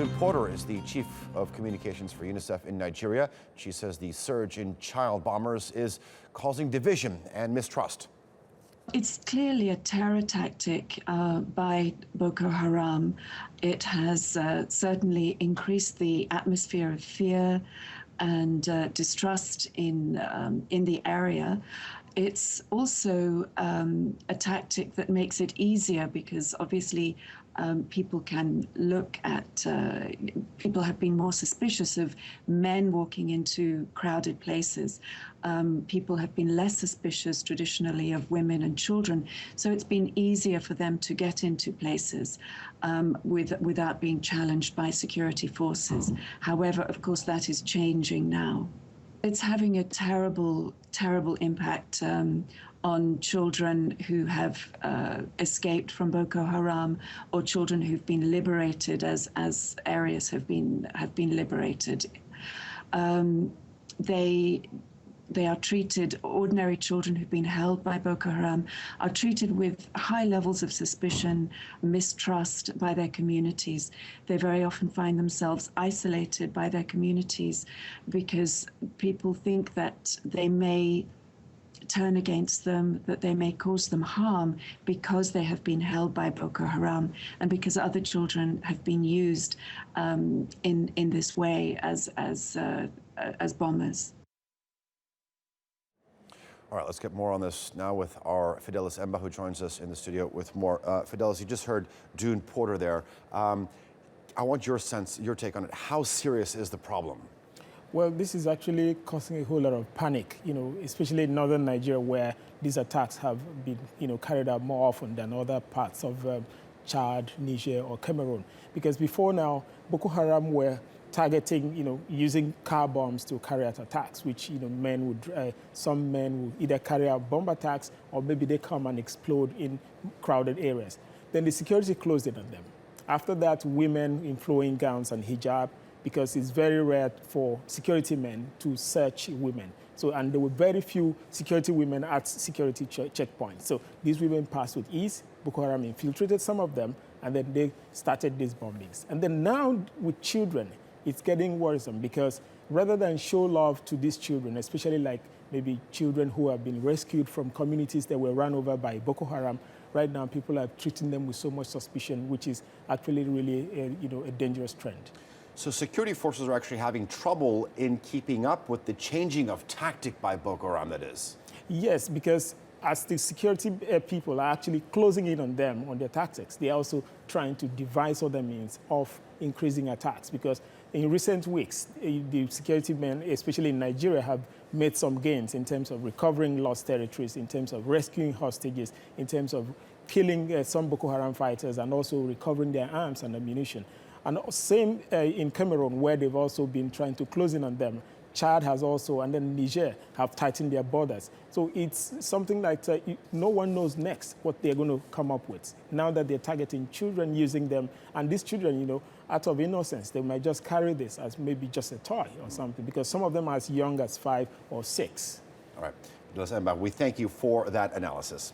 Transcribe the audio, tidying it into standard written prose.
Doune Porter is the chief of communications for UNICEF in Nigeria. She says the surge in child bombers is causing division and mistrust. It's clearly a terror tactic by Boko Haram. It has certainly increased the atmosphere of fear and distrust in the area. It's also a tactic that makes it easier because obviously people can look at, people have been more suspicious of men walking into crowded places. People have been less suspicious traditionally of women and children. So it's been easier for them to get into places without being challenged by security forces. However, of course, that is changing now. It's having a terrible, terrible impact on children who have escaped from Boko Haram or children who've been liberated as areas have been liberated. They are treated, ordinary children who've been held by Boko Haram are treated with high levels of suspicion, mistrust by their communities. They very often find themselves isolated by their communities because people think that they may turn against them, that they may cause them harm because they have been held by Boko Haram and because other children have been used in this way as bombers. All right, let's get more on this now with our Fidelis Emba, who joins us in the studio with more. Fidelis, you just heard Doune Porter there. I want your sense, your take on it. How serious is the problem? Well, this is actually causing a whole lot of panic, especially in northern Nigeria, where these attacks have been, carried out more often than other parts of Chad, Niger, or Cameroon. Because before now, Boko Haram were targeting, using car bombs to carry out attacks, which, some men would either carry out bomb attacks or maybe they come and explode in crowded areas. Then the security closed in on them. After that, women in flowing gowns and hijab, because it's very rare for security men to search women. So, and there were very few security women at security checkpoints. So these women passed with ease. Boko Haram infiltrated some of them, and then they started these bombings. And then now with children, it's getting worrisome because rather than show love to these children, especially like maybe children who have been rescued from communities that were run over by Boko Haram, right now people are treating them with so much suspicion, which is actually really a dangerous trend. So security forces are actually having trouble in keeping up with the changing of tactic by Boko Haram, that is? Yes, because as the security people are actually closing in on them, on their tactics, they are also trying to devise other means of increasing attacks. Because in recent weeks, the security men, especially in Nigeria, have made some gains in terms of recovering lost territories, in terms of rescuing hostages, in terms of killing some Boko Haram fighters, and also recovering their arms and ammunition. And same in Cameroon, where they've also been trying to close in on them. Chad has also, and then Niger, have tightened their borders. So it's something like no one knows next what they're going to come up with. Now that they're targeting children using them, and these children, out of innocence, they might just carry this as maybe just a toy or something, because some of them are as young as 5 or 6. All right, we thank you for that analysis.